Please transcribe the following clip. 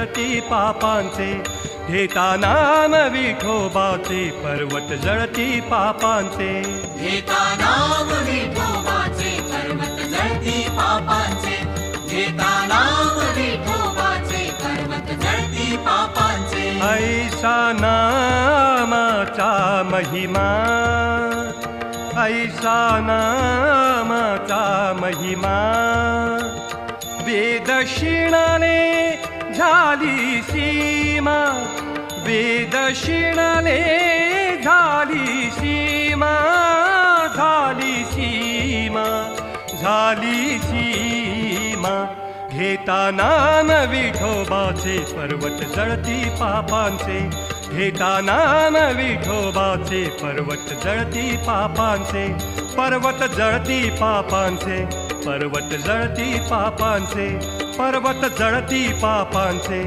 जळती पापांचे घेता नाम विठोबाचे पर्वत जळती पापांचे घेता नाम विठोबाचे पर्वत जळती पापांचे घेता नाम विठोबाचे पर्वत जळती पापांचे ऐसा नामाचा महिमा ऐसा नामाचा महिमा वेदशिणाने झाली सीमा वेदशिणाने झाली सीमा झाली सीमा झाली सीमा घेता नाम विठोबाचे पर्वत जळती पापांचे घेता नाम विठोबाचे पर्वत जळती पापांचे पर्वत जळती पापांचे पर्वत जळती पापांचे पर्वत जळती पापांचे